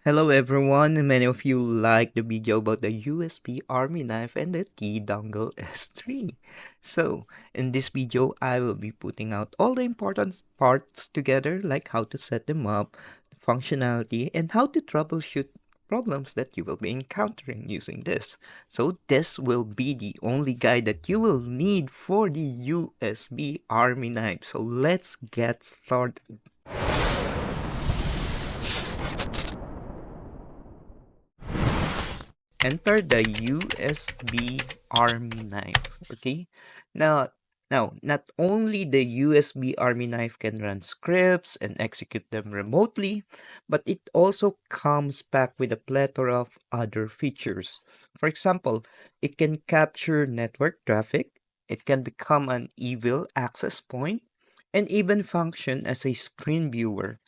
Hello everyone, many of you liked the video about the USB Army knife and the T-Dongle S3. So, in this video, I will be putting out all the important parts together, like how to set them up, functionality, and how to troubleshoot problems that you will be encountering using this. So, this will be the only guide that you will need for the USB Army knife. So, let's get started. Enter the USB Army knife. Okay. Now, not only the USB Army knife can run scripts and execute them remotely, but it also comes back with a plethora of other features. For example, it can capture network traffic, it can become an evil access point, and even function as a screen viewer.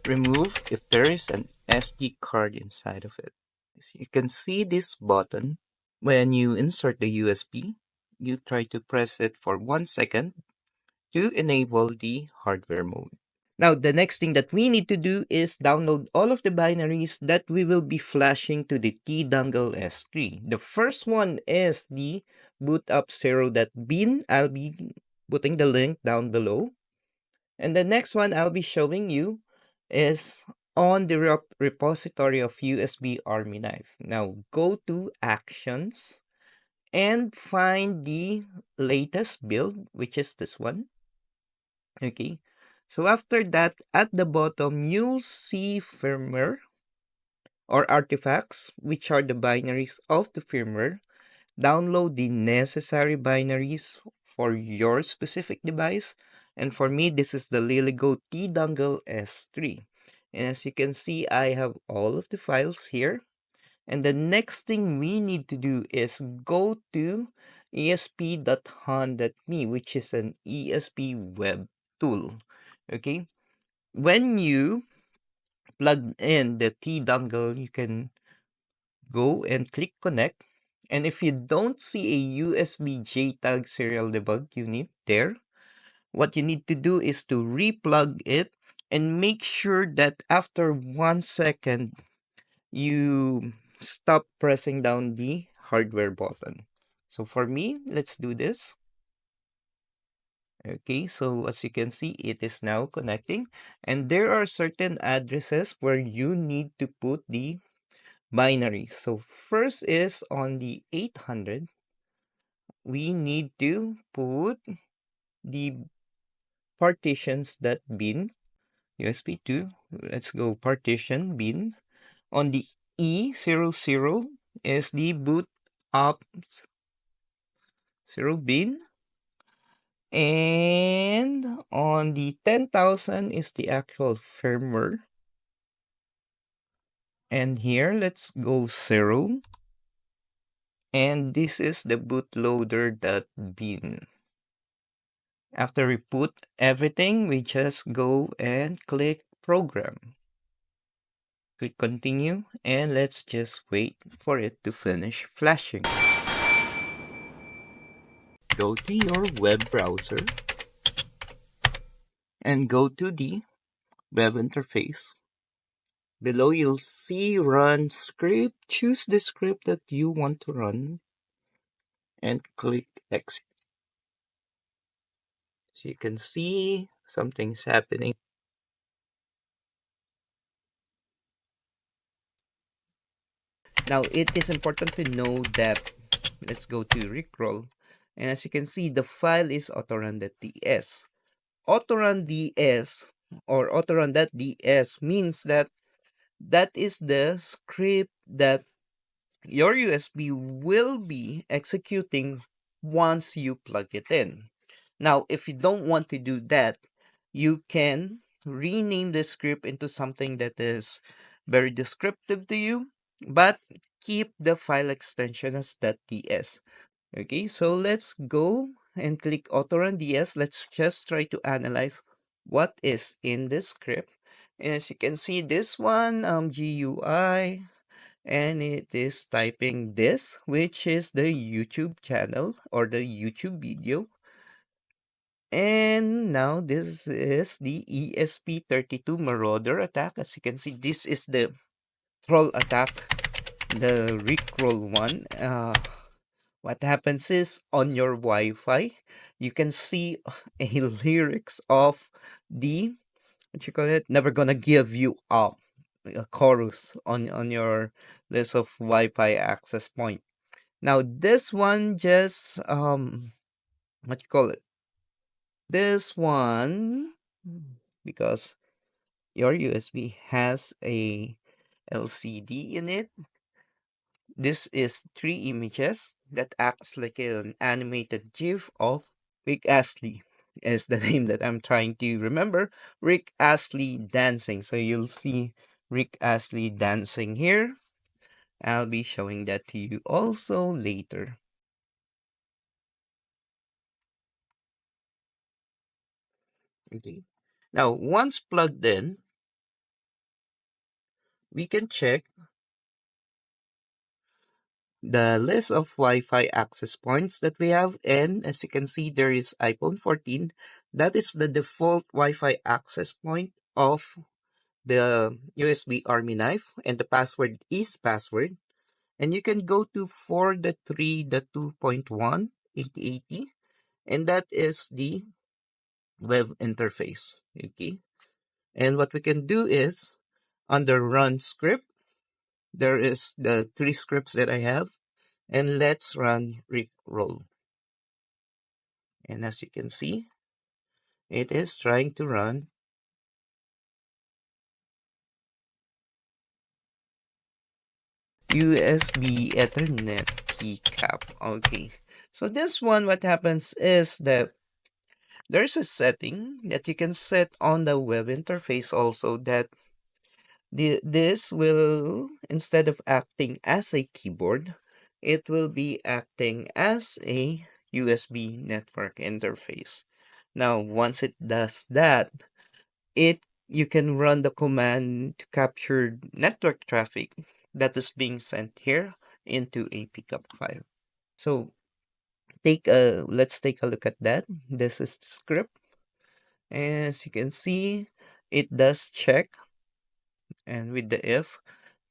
Remove if there is an SD card inside of it. So you can see this button. When you insert the USB, you try to press it for 1 second to enable the hardware mode. Now, the next thing that we need to do is download all of the binaries that we will be flashing to the T-Dongle S3. The first one is the bootup0.bin. I'll be putting the link down below. And the next one I'll be showing you is on the repository of USB Army knife. Now go to Actions and find the latest build, which is this one. Okay. So after that, at the bottom, you'll see firmware or artifacts, which are the binaries of the firmware. Download the necessary binaries for your specific device. And for me, this is the Lilygo T-Dongle S3. And as you can see, I have all of the files here. And the next thing we need to do is go to esp.hon.me, which is an ESP web tool. Okay. When you plug in the T-Dongle, you can go and click connect. And if you don't see a USB JTAG serial debug unit there, what you need to do is to replug it and make sure that after 1 second, you stop pressing down the hardware button. So for me, let's do this. Okay, so as you can see, it is now connecting. And there are certain addresses where you need to put the binary. So first is on the 800, we need to put the partitions that bin USB 2. Let's go partition bin. On the E00 is the boot up 0 bin. And on the 10,000 is the actual firmware. And here, let's go 0. And this is the bootloader.bin. After we put everything, we just go and click program. Click continue and let's just wait for it to finish flashing. Go to your web browser and go to the web interface. Below you'll see run script. Choose the script that you want to run and click execute. So you can see something's happening. Now it is important to know that let's go to Rickroll. And as you can see, the file is autorun.ts. Autorun.ds or autorun.ds means that that is the script that your USB will be executing once you plug it in. Now, if you don't want to do that, you can rename the script into something that is very descriptive to you, but keep the file extension as .ts. Okay, so let's go and click autorun.ds. Let's just try to analyze what is in this script. And as you can see, this one, GUI, and it is typing this, which is the YouTube channel or the YouTube video. And now this is the ESP32 Marauder attack. As you can see, this is the troll attack, the Rickroll one. What happens is on your Wi-Fi, you can see a lyrics of the what you call it, never gonna give you up, a chorus on your list of Wi-Fi access point. Now this one just what you call it? This one because your USB has a LCD in it. This is three images that acts like an animated GIF of Rick Astley is the name that I'm trying to remember. Rick Astley dancing. So you'll see Rick Astley dancing here. I'll be showing that to you also later. Okay. Now, once plugged in, we can check the list of Wi-Fi access points that we have. And as you can see, there is iPhone 14. That is the default Wi-Fi access point of the USB Army knife. And the password is password. And you can go to 4.3.2.1 8080. And that is the web interface. Okay. And what we can do is under run script, there is the three scripts that I have. And let's run Rickroll. And as you can see, it is trying to run USB Ethernet keycap. Okay. So this one, what happens is that there's a setting that you can set on the web interface also that this will, instead of acting as a keyboard, it will be acting as a USB network interface. Now, once it does that, it you can run the command to capture network traffic that is being sent here into a pickup file. So let's take a look at that. This is the script. As you can see, it does check, and with the if,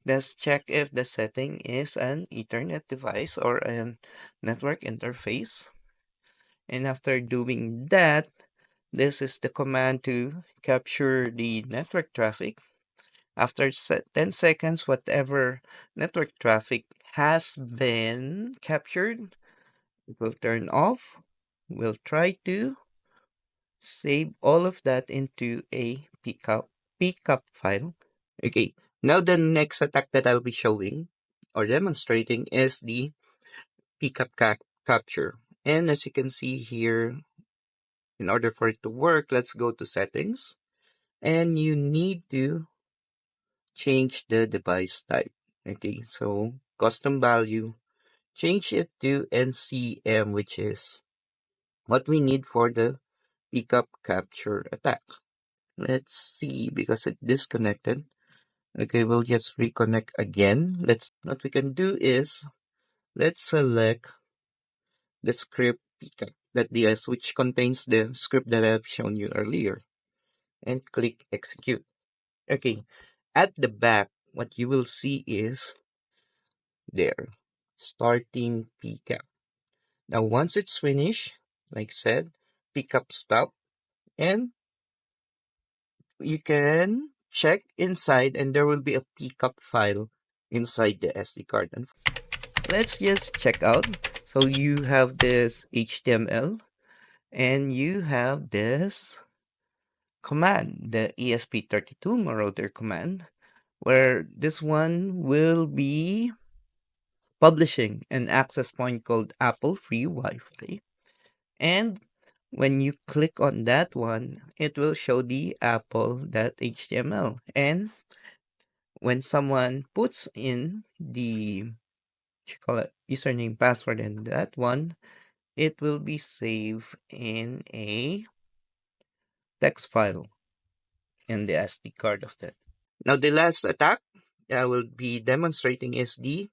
does check if the setting is an Ethernet device or a network interface. And after doing that, this is the command to capture the network traffic. After 10 seconds, whatever network traffic has been captured, it will turn off. We'll try to save all of that into a pickup file. Okay, now the next attack that I'll be showing or demonstrating is the capture. And as you can see here, in order for it to work, let's go to settings. And you need to change the device type. Okay, so custom value, change it to NCM, which is what we need for the pickup capture attack. Let's see, because it disconnected. Okay, we'll just reconnect again. What we can do is let's select the script pickup that DS, which contains the script that I've shown you earlier, and click execute. Okay, at the back, what you will see is there, starting PCAP. Now, once it's finished, like said, pickup stop, and you can check inside, and there will be a pickup file inside the SD card. And let's just check out. So you have this HTML, and you have this command, the ESP32 Marauder command, where this one will be publishing an access point called Apple Free Wi-Fi. And when you click on that one, it will show the apple.html. And when someone puts in the what you call it, username, password, and that one, it will be saved in a text file in the SD card of that. Now, the last attack I will be demonstrating is the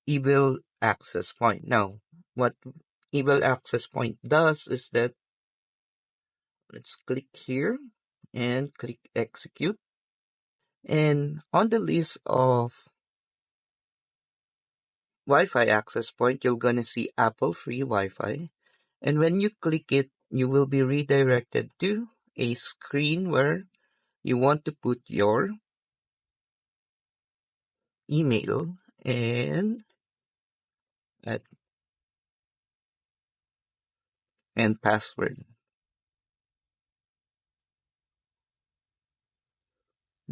evil access point. Now, what evil access point does is that Let's click here and click execute. And on the list of Wi-Fi access point, you're gonna see Apple free Wi-Fi. And when you click it, you will be redirected to a screen where you want to put your email and uh, and password.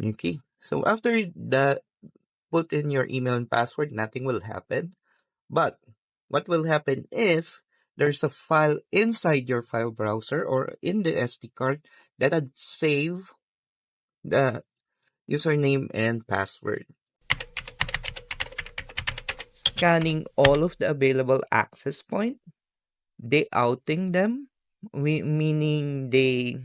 Okay. So after that, put in your email and password, nothing will happen. But what will happen is there's a file inside your file browser or in the SD card that had saved the username and password. Scanning all of the available access point, they outing them, meaning they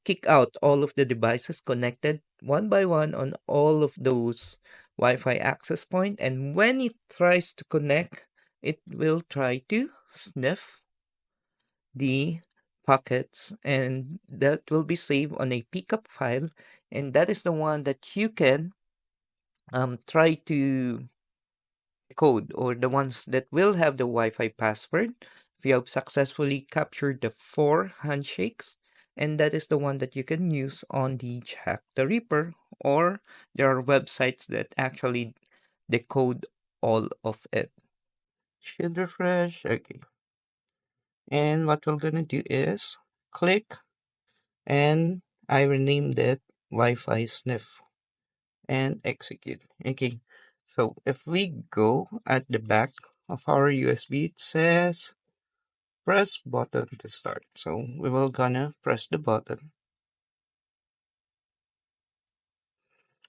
kick out all of the devices connected one by one on all of those Wi-Fi access point, and when it tries to connect, it will try to sniff the packets, and that will be saved on a pickup file, and that is the one that you can try to code, or the ones that will have the Wi-Fi password if you have successfully captured the 4 handshakes, and that is the one that you can use on the Jack the Ripper, or there are websites that actually decode all of it. Should refresh. Okay. And what we're gonna do is click, and I renamed it Wi-Fi sniff and execute. Okay. So if we go at the back of our USB, it says press button to start. So we will gonna press the button,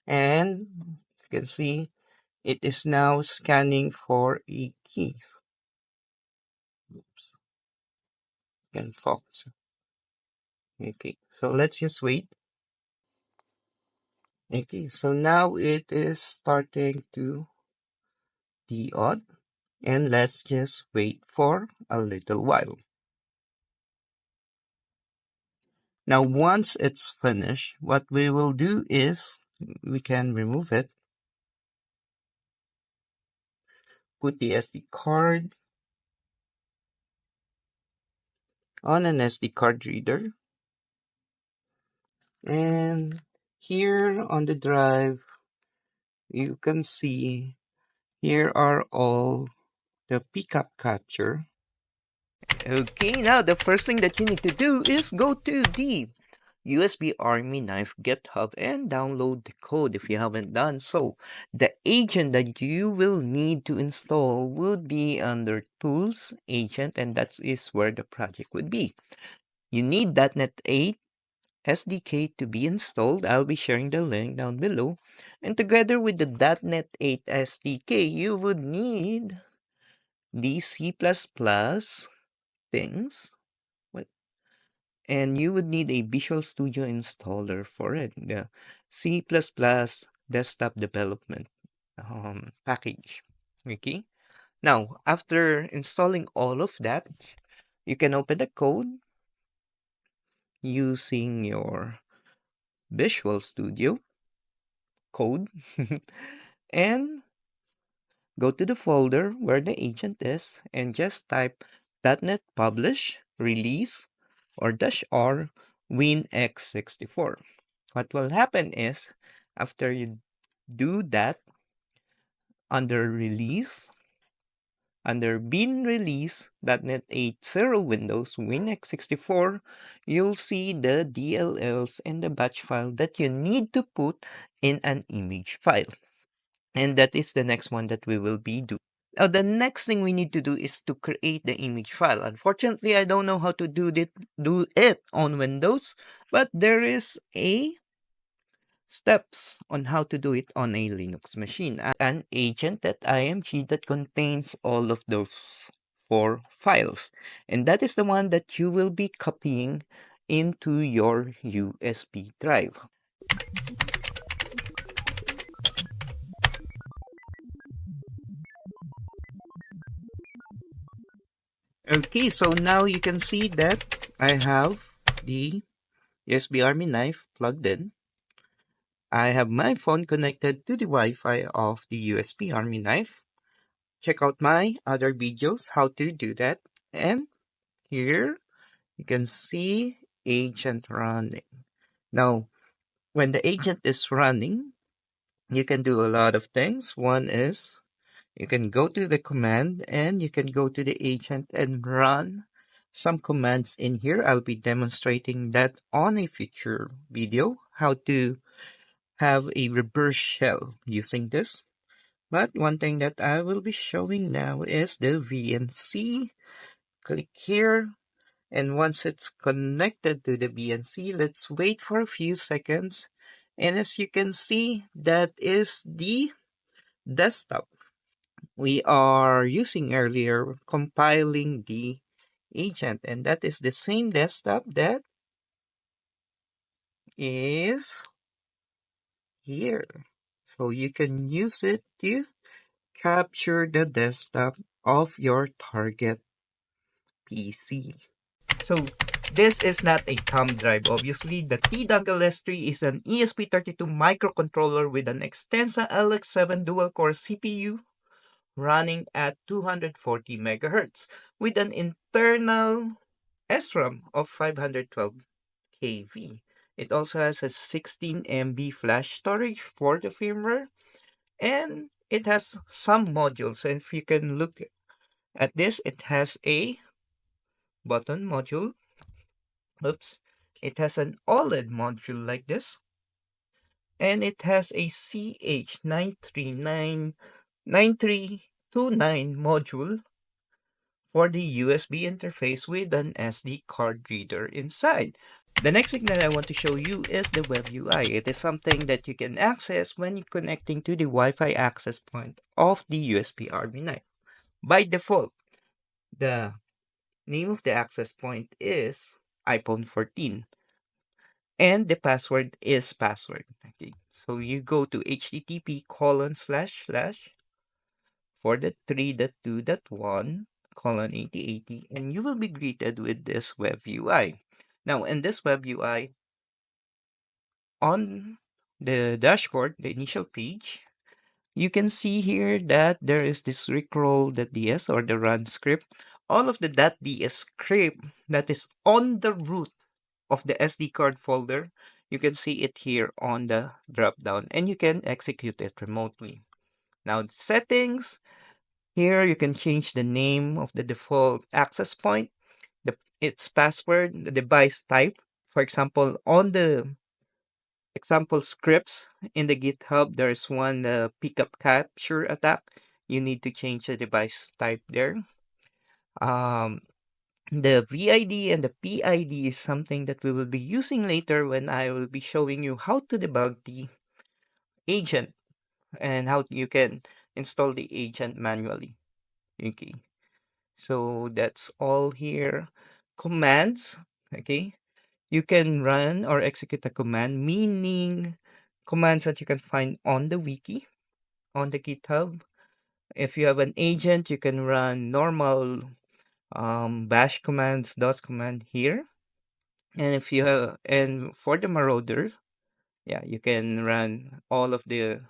and you can see it is now scanning for a key. Oops, can focus. Okay, so let's just wait. Okay, so now it is starting to de-odd, and let's just wait for a little while. Now, once it's finished, what we will do is we can remove it, put the SD card on an SD card reader, and here on the drive, you can see here are all the pickup capture. Okay, now the first thing that you need to do is go to the USB Army Knife GitHub and download the code if you haven't done so. The agent that you will need to install would be under Tools, Agent, and that is where the project would be. You need .NET 8 SDK to be installed. I'll be sharing the link down below. And together with the .NET 8 SDK, you would need the C++ things. And you would need a Visual Studio installer for it, the C++ desktop development package. Okay. Now, after installing all of that, you can open the code using your Visual Studio code and go to the folder where the agent is and just type .NET publish release or -r WinX64. What will happen is after you do that, under release, under bin release .NET 8.0 Windows WinX64, you'll see the DLLs and the batch file that you need to put in an image file. And that is the next one that we will be doing. Now, the next thing we need to do is to create the image file. Unfortunately, I don't know how to do it on Windows, but there is a steps on how to do it on a Linux machine. An agent.img that contains all of those 4 files. And that is the one that you will be copying into your USB drive. Okay, so now you can see that I have the USB Army knife plugged in. I have my phone connected to the Wi-Fi of the USB Army knife. Check out my other videos how to do that. And here you can see agent running. Now, when the agent is running, you can do a lot of things. One is you can go to the command and you can go to the agent and run some commands in here. I'll be demonstrating that on a future video, how to have a reverse shell using this. But one thing that I will be showing now is the VNC. Click here. And once it's connected to the VNC, let's wait for a few seconds. And as you can see, that is the desktop we are using earlier, compiling the agent. And that is the same desktop that is here. So you can use it to capture the desktop of your target PC. So this is not a thumb drive. Obviously, the T-Dongle S3 is an ESP32 microcontroller with an Extensa LX7 dual-core CPU running at 240 MHz with an internal SRAM of 512 kV. It also has a 16 MB flash storage for the firmware, and it has some modules. And if you can look at this, it has a button module. Oops. It has an OLED module like this, and it has a CH9399329 module for the USB interface with an SD card reader inside. The next thing that I want to show you is the web UI. It is something that you can access when you're connecting to the Wi-Fi access point of the USB Army knife. By default, the name of the access point is iPhone 14. And the password is password. Okay, so you go to http:// for the 3.2.1 colon 8080 and you will be greeted with this web UI. Now in this web UI, on the dashboard, the initial page, you can see here that there is this rickroll.ds or the run script. All of the .ds script that is on the root of the SD card folder, you can see it here on the drop down and you can execute it remotely. Now the settings, here you can change the name of the default access point, its password, the device type. For example, on the example scripts in the GitHub, there's one pickup capture attack. You need to change the device type there. The VID and the PID is something that we will be using later when I will be showing you how to debug the agent and how you can install the agent manually. Okay, so that's all here. Commands, okay, you can run or execute a command, meaning commands that you can find on the wiki, on the GitHub. If you have an agent, you can run normal bash commands, DOS command here. And if you have, and for the marauder, yeah, you can run all of the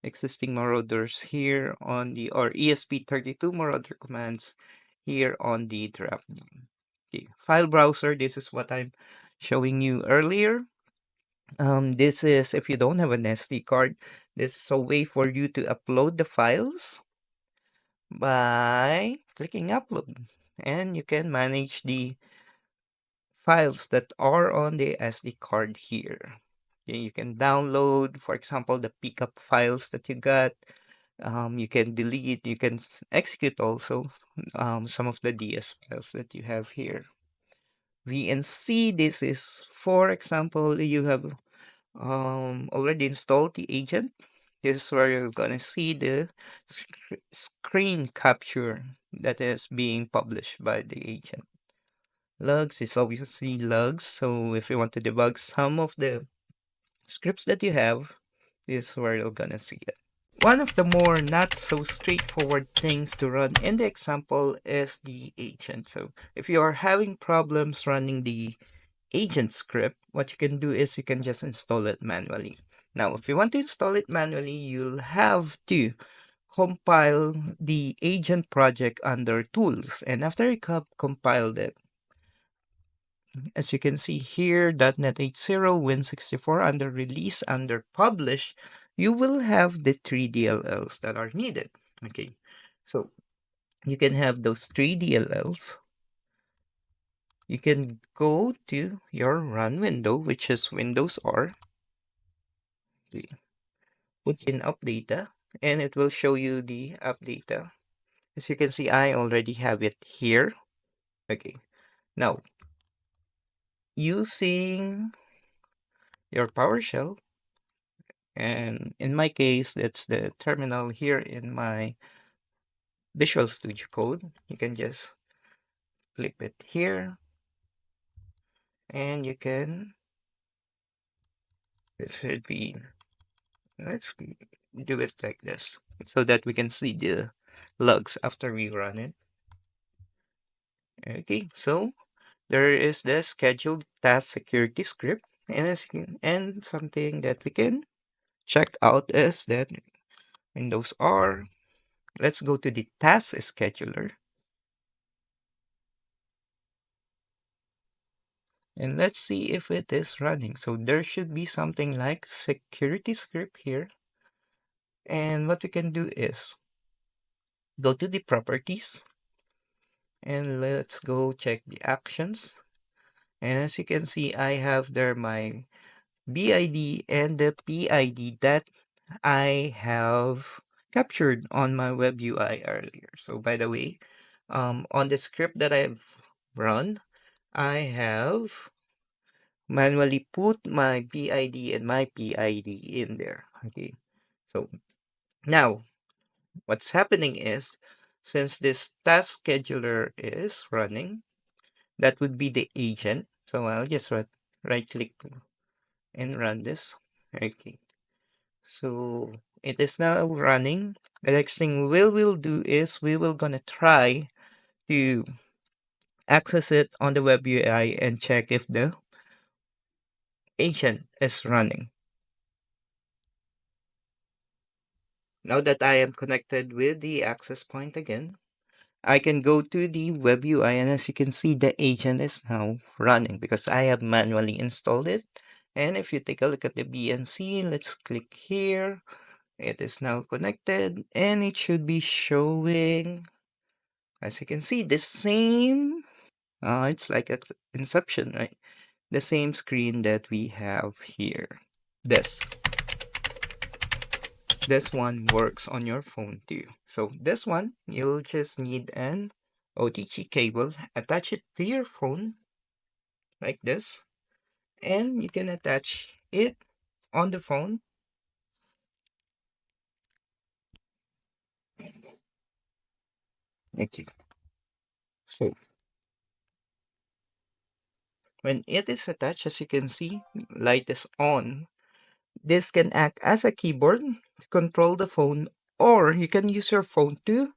existing marauders here on the, or ESP32 marauder commands here on the drop down. Okay, file browser, this is what I'm showing you earlier. This is, if you don't have an SD card, this is a way for you to upload the files by clicking upload. And you can manage the files that are on the SD card here. Okay, you can download, for example, the pickup files that you got. You can delete, you can execute also some of the DS files that you have here. VNC, this is, for example, you have already installed the agent. This is where you're gonna see the screen capture that is being published by the agent. Logs is obviously logs, so if you want to debug some of the scripts that you have, this is where you're gonna see it. One of the more not so straightforward things to run in the example is the agent. So if you are having problems running the agent script, what you can do is you can just install it manually. Now, if you want to install it manually, you'll have to compile the agent project under tools. And after you compiled it, as you can see here, .NET 8.0 Win64 under release, under publish, you will have the 3 DLLs that are needed. Okay, so you can have those 3 DLLs. You can go to your run window, which is Windows R, put in app data, and it will show you the app data. As you can see, I already have it here. Okay, now using your PowerShell, and in my case, that's the terminal here in my Visual Studio Code. You can just click it here, and you can, it should be, let's do it like this so that we can see the logs after we run it. Okay, so there is the scheduled task security script, and and something that we can check out is that Windows R. Let's go to the task scheduler, and let's see if it is running. So there should be something like security script here. And what we can do is go to the properties, and let's go check the actions. And as you can see, I have there my BID and the PID that I have captured on my web UI earlier. So by the way, on the script that I've run, I have manually put my BID and my PID in there. Okay, so now what's happening is, since this task scheduler is running, that would be the agent. So I'll just right click and run this. Okay, so it is now running. The next thing we'll do is we will gonna try to access it on the web UI and check if the agent is running. Now that I am connected with the access point again, I can go to the web UI, and as you can see, the agent is now running because I have manually installed it. And if you take a look at the BNC, let's click here. It is now connected, and it should be showing, as you can see, the same, it's like Inception, right? The same screen that we have here. This one works on your phone too. So this one, you'll just need an OTG cable, attach it to your phone like this, and you can attach it on the phone. Okay, so when it is attached, as you can see, light is on. This can act as a keyboard to control the phone, or you can use your phone to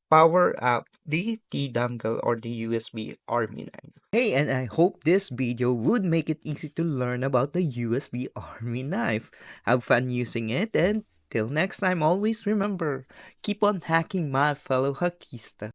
power up the T-Dongle or the USB Army knife. Hey, and I hope this video would make it easy to learn about the USB Army knife. Have fun using it, and till next time, always remember, keep on hacking, my fellow Hakista.